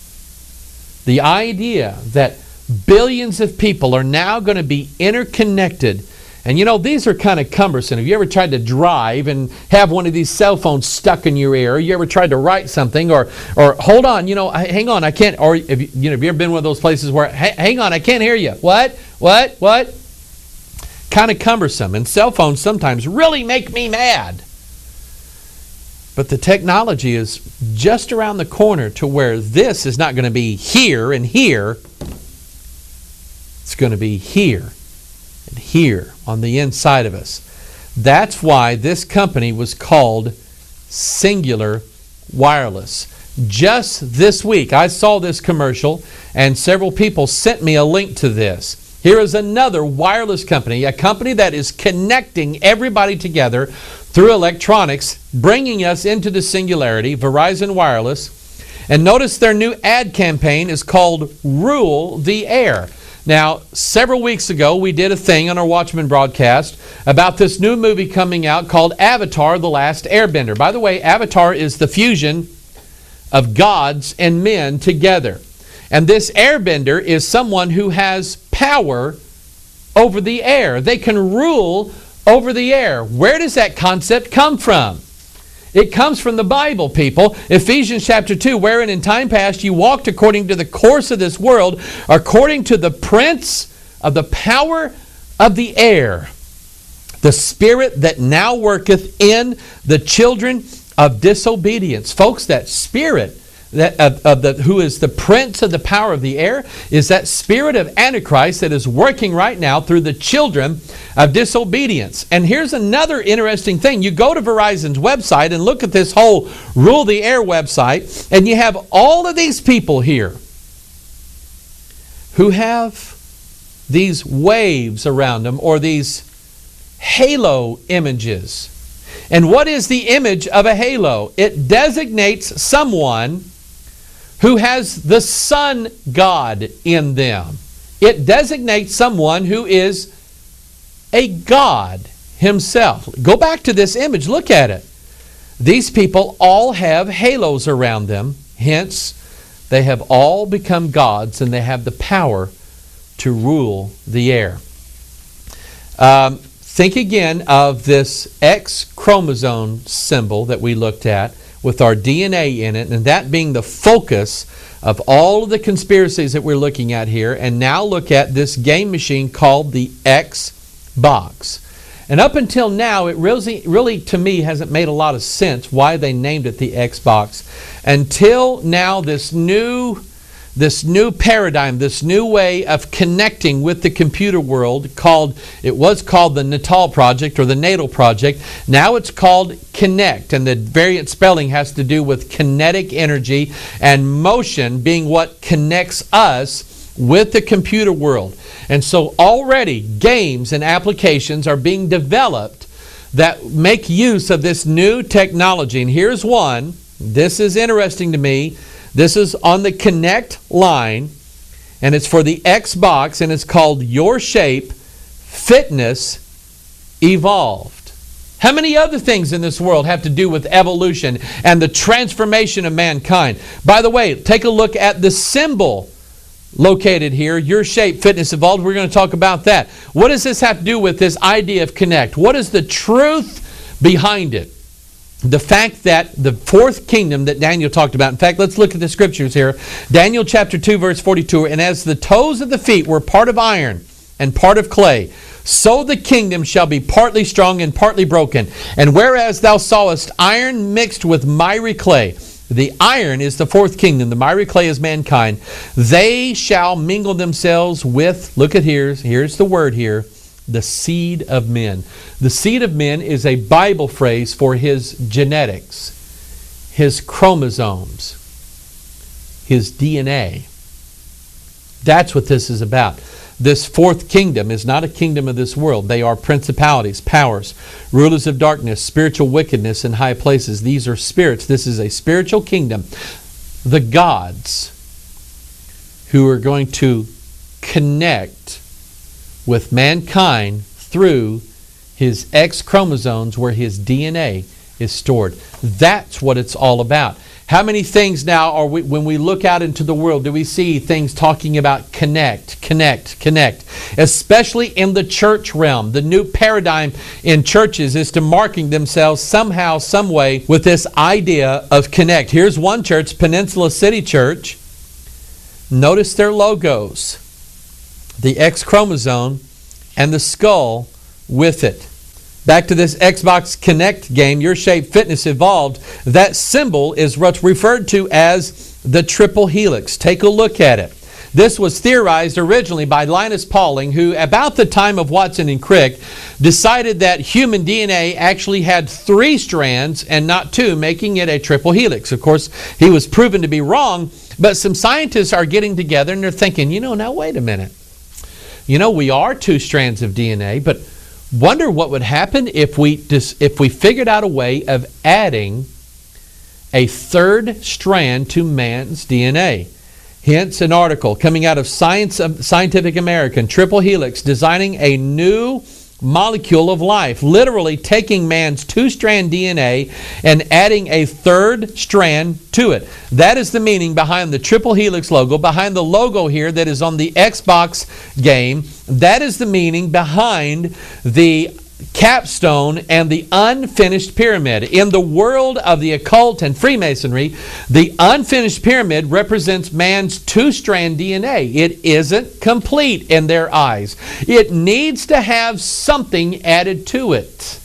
The idea that billions of people are now going to be interconnected. And you know, these are kind of cumbersome. Have you ever tried to drive and have one of these cell phones stuck in your ear? You ever tried to write something or hold on, hang on, I can't, or have you ever been one of those places where, hang on, I can't hear you. What? Kind of cumbersome. And cell phones sometimes really make me mad. But the technology is just around the corner to where this is not going to be here and here. It's going to be here and here on the inside of us. That's why this company was called Singular Wireless. Just this week, I saw this commercial, and several people sent me a link to this. Here is another wireless company, a company that is connecting everybody together through electronics, bringing us into the singularity, Verizon Wireless. And notice their new ad campaign is called Rule the Air. Now, several weeks ago, we did a thing on our Watchman broadcast about this new movie coming out called Avatar: The Last Airbender. By the way, Avatar is the fusion of gods and men together. And this airbender is someone who has power over the air. They can rule over the air. Where does that concept come from? It comes from the Bible, people. Ephesians chapter 2, wherein in time past you walked according to the course of this world, according to the prince of the power of the air, the spirit that now worketh in the children of disobedience. Folks, that spirit who is the prince of the power of the air is that spirit of Antichrist that is working right now through the children of disobedience. And here's another interesting thing. You go to Verizon's website and look at this whole Rule the Air website, and you have all of these people here who have these waves around them, or these halo images. And what is the image of a halo? It designates someone who has the sun god in them. It designates someone who is a god himself. Go back to this image. Look at it. These people all have halos around them. Hence, they have all become gods, and they have the power to rule the air. think again of this X chromosome symbol that we looked at with our DNA in it, and that being the focus of all of the conspiracies that we're looking at here. And now look at this game machine called the Xbox. And up until now, it really to me hasn't made a lot of sense why they named it the Xbox. Until now, this new paradigm, this new way of connecting with the computer world it was called the Natal Project or the Natal Project. Now it's called Connect, and the variant spelling has to do with kinetic energy and motion being what connects us with the computer world. And so already games and applications are being developed that make use of this new technology. And here's one. This is interesting to me. This is on the Connect line, and it's for the Xbox, and it's called Your Shape Fitness Evolved. How many other things in this world have to do with evolution and the transformation of mankind? By the way, take a look at the symbol located here, Your Shape Fitness Evolved. We're going to talk about that. What does this have to do with this idea of Connect? What is the truth behind it? The fact that the fourth kingdom that Daniel talked about. In fact, let's look at the scriptures here. Daniel chapter 2, verse 42. And as the toes of the feet were part of iron and part of clay, so the kingdom shall be partly strong and partly broken. And whereas thou sawest iron mixed with miry clay, the iron is the fourth kingdom, the miry clay is mankind, they shall mingle themselves with, look at here's the word here, the seed of men. The seed of men is a Bible phrase for his genetics, his chromosomes, his DNA. That's what this is about. This fourth kingdom is not a kingdom of this world. They are principalities, powers, rulers of darkness, spiritual wickedness in high places. These are spirits. This is a spiritual kingdom. The gods who are going to connect with mankind through his X chromosomes where his DNA is stored. That's what it's all about. How many things now are when we look out into the world, do we see things talking about connect, connect, connect? Especially in the church realm. The new paradigm in churches is to marking themselves somehow, some way with this idea of connect. Here's one church, Peninsula City Church. Notice their logos. The X chromosome and the skull with it. Back to this Xbox Connect game, Your Shape Fitness Evolved, that symbol is what's referred to as the triple helix. Take a look at it. This was theorized originally by Linus Pauling, who about the time of Watson and Crick decided that human DNA actually had 3 strands and not 2, making it a triple helix. Of course, he was proven to be wrong, but some scientists are getting together and they're thinking, now wait a minute. We are 2 strands of DNA, but wonder what would happen if we figured out a way of adding a 3rd strand to man's DNA. Hence an article coming out of Scientific American, Triple Helix, designing a new molecule of life, literally taking man's 2-strand DNA and adding a 3rd strand to it. That is the meaning behind the Triple Helix logo, behind the logo here that is on the Xbox game. That is the meaning behind the capstone and the unfinished pyramid. In the world of the occult and Freemasonry, the unfinished pyramid represents man's 2-strand DNA. It isn't complete in their eyes. It needs to have something added to it.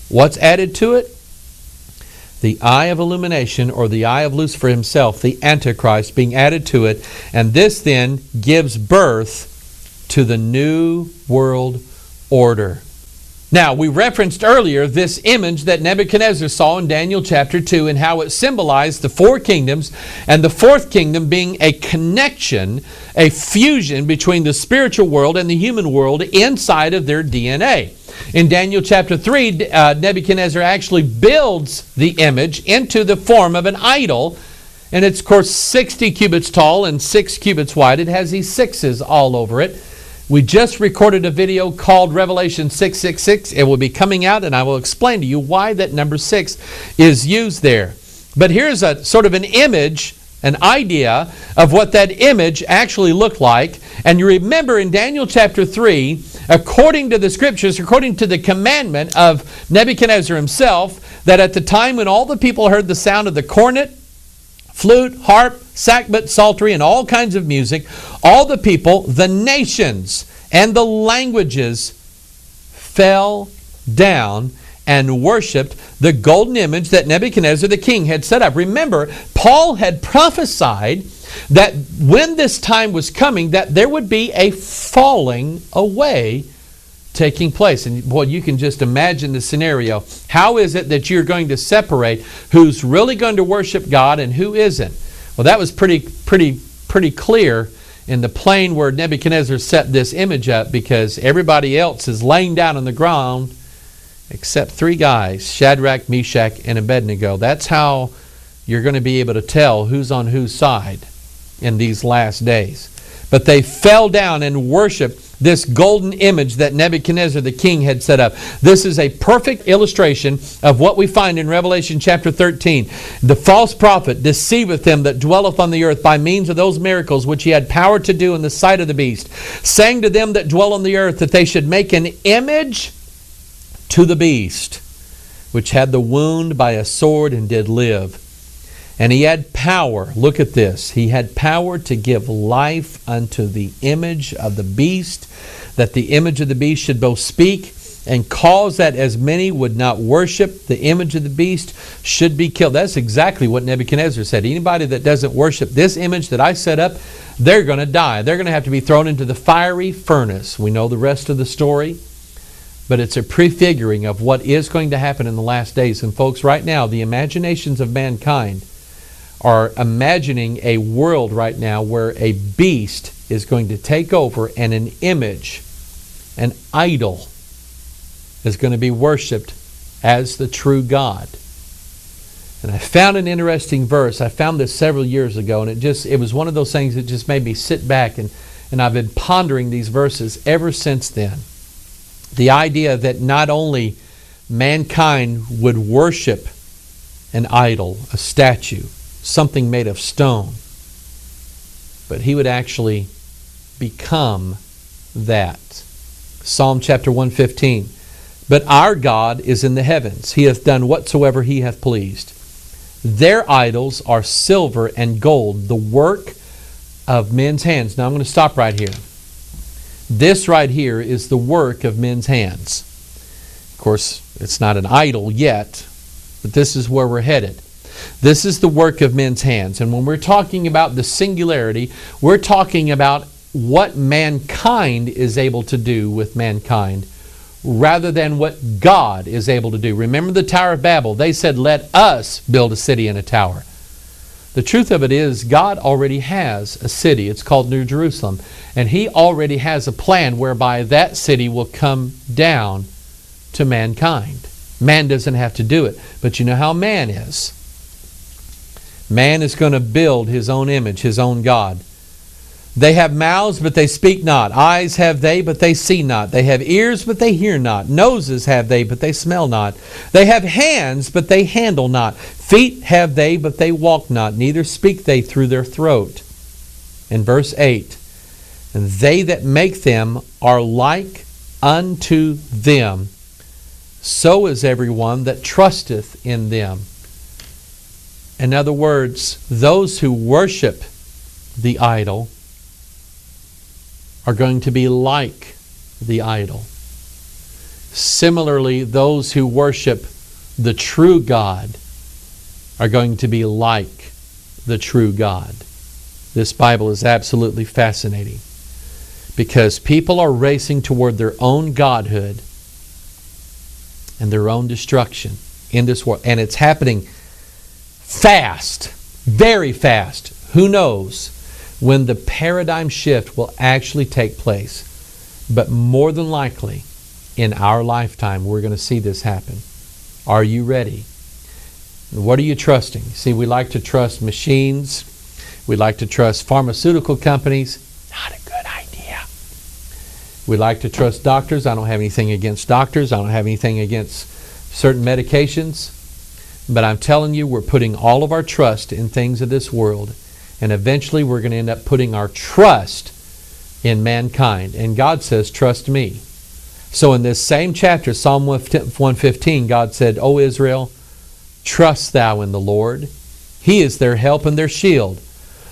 What's added to it? The eye of illumination, or the eye of Lucifer himself, the Antichrist, being added to it. And this then gives birth to the new world order. Now, we referenced earlier this image that Nebuchadnezzar saw in Daniel chapter 2 and how it symbolized the 4 kingdoms, and the 4th kingdom being a connection, a fusion between the spiritual world and the human world inside of their DNA. In Daniel chapter 3, Nebuchadnezzar actually builds the image into the form of an idol, and it's, of course, 60 cubits tall and 6 cubits wide. It has these 6s all over it. We just recorded a video called Revelation 666. It will be coming out, and I will explain to you why that number 6 is used there. But here's a sort of an image, an idea of what that image actually looked like. And you remember in Daniel chapter 3 according to the scriptures, according to the commandment of Nebuchadnezzar himself, that at the time when all the people heard the sound of the cornet, flute, harp, sackbut, psaltery, and all kinds of music, all the people, the nations, and the languages fell down and worshipped the golden image that Nebuchadnezzar the king had set up. Remember, Paul had prophesied that when this time was coming, that there would be a falling away taking place. And boy, you can just imagine the scenario. How is it that you're going to separate who's really going to worship God and who isn't? Well, that was pretty clear in the plain where Nebuchadnezzar set this image up, because everybody else is laying down on the ground except three guys, Shadrach, Meshach, and Abednego. That's how you're going to be able to tell who's on whose side in these last days. But they fell down and worshiped this golden image that Nebuchadnezzar the king had set up. This is a perfect illustration of what we find in Revelation chapter 13. The false prophet deceiveth them that dwelleth on the earth by means of those miracles which he had power to do in the sight of the beast, saying to them that dwell on the earth that they should make an image to the beast, which had the wound by a sword and did live. And he had power, look at this, he had power to give life unto the image of the beast, that the image of the beast should both speak and cause that as many would not worship the image of the beast should be killed. That's exactly what Nebuchadnezzar said. Anybody that doesn't worship this image that I set up, they're going to die. They're going to have to be thrown into the fiery furnace. We know the rest of the story, but it's a prefiguring of what is going to happen in the last days. And folks, right now, the imaginations of mankind are imagining a world right now where a beast is going to take over and an image, an idol, is going to be worshipped as the true God. And I found an interesting verse. I found this several years ago, and it was one of those things that just made me sit back, and I've been pondering these verses ever since then. The idea that not only mankind would worship an idol, a statue, something made of stone, but he would actually become that. Psalm chapter 115. But our God is in the heavens. He hath done whatsoever he hath pleased. Their idols are silver and gold, the work of men's hands. Now I'm going to stop right here. This right here is the work of men's hands. Of course, it's not an idol yet, but this is where we're headed. This is the work of men's hands. And when we're talking about the singularity, we're talking about what mankind is able to do with mankind rather than what God is able to do. Remember the Tower of Babel? They said, let us build a city and a tower. The truth of it is, God already has a city. It's called New Jerusalem. And He already has a plan whereby that city will come down to mankind. Man doesn't have to do it. But you know how man is. Man is going to build his own image, his own God. They have mouths, but they speak not. Eyes have they, but they see not. They have ears, but they hear not. Noses have they, but they smell not. They have hands, but they handle not. Feet have they, but they walk not. Neither speak they through their throat. In verse 8, and they that make them are like unto them. So is everyone that trusteth in them. In other words, those who worship the idol are going to be like the idol. Similarly, those who worship the true God are going to be like the true God. This Bible is absolutely fascinating because people are racing toward their own godhood and their own destruction in this world. And it's happening fast, very fast. Who knows when the paradigm shift will actually take place? But more than likely, in our lifetime, we're going to see this happen. Are you ready? What are you trusting? See, we like to trust machines. We like to trust pharmaceutical companies. Not a good idea. We like to trust doctors. I don't have anything against doctors. I don't have anything against certain medications. But I'm telling you, we're putting all of our trust in things of this world. And eventually we're going to end up putting our trust in mankind. And God says, trust me. So in this same chapter, Psalm 115, God said, O Israel, trust thou in the Lord. He is their help and their shield.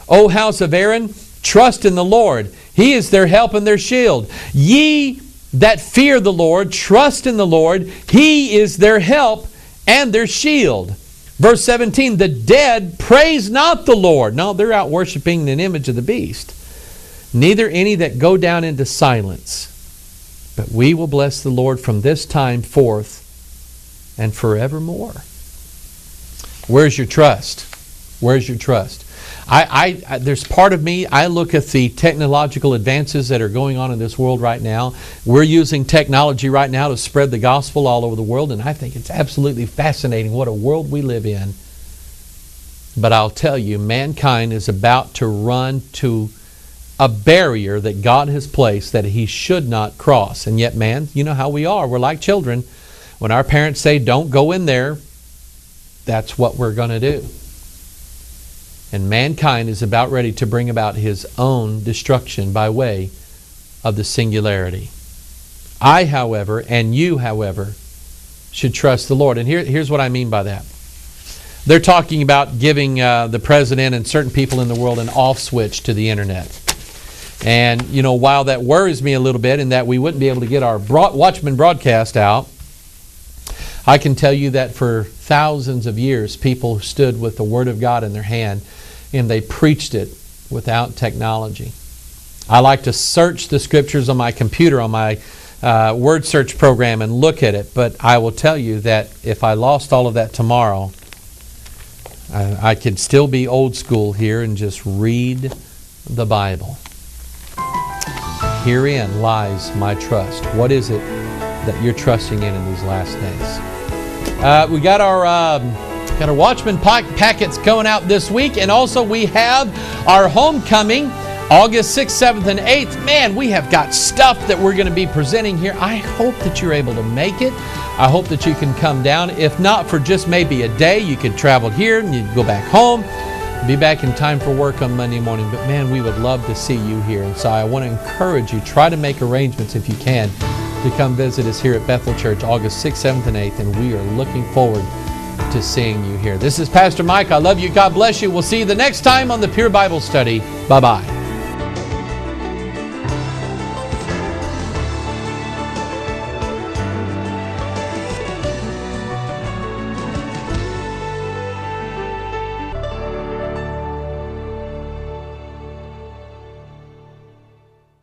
O house of Aaron, trust in the Lord. He is their help and their shield. Ye that fear the Lord, trust in the Lord. He is their help and their shield. Verse 17, the dead praise not the Lord. No, they're out worshiping an image of the beast. Neither any that go down into silence. But we will bless the Lord from this time forth and forevermore. Where's your trust? Where's your trust? There's part of me, I look at the technological advances that are going on in this world right now. We're using technology right now to spread the gospel all over the world, and I think it's absolutely fascinating what a world we live in. But I'll tell you, mankind is about to run to a barrier that God has placed that he should not cross. And yet, man, you know how we are. We're like children. When our parents say, don't go in there, that's what we're going to do. And mankind is about ready to bring about his own destruction by way of the singularity. I, however, and you, however, should trust the Lord. And here's what I mean by that. They're talking about giving the president and certain people in the world an off switch to the internet. And, you know, while that worries me a little bit in that we wouldn't be able to get our Watchman broadcast out, I can tell you that for thousands of years, people stood with the Word of God in their hand and they preached it without technology. I like to search the Scriptures on my computer, on my word search program, and look at it. But I will tell you that if I lost all of that tomorrow, I could still be old school here and just read the Bible. Herein lies my trust. What is it that you're trusting in these last days? We got our Watchman packets going out this week, and also we have our homecoming, August 6th, 7th, and 8th. Man, we have got stuff that we're going to be presenting here. I hope that you're able to make it. I hope that you can come down. If not for just maybe a day, you could travel here and you'd go back home. Be back in time for work on Monday morning. But man, we would love to see you here. And so I want to encourage you, try to make arrangements if you can to come visit us here at Bethel Church August 6th, 7th, and 8th. And we are looking forward to seeing you here. This is Pastor Mike. I love you. God bless you. We'll see you the next time on the Pure Bible Study. Bye-bye.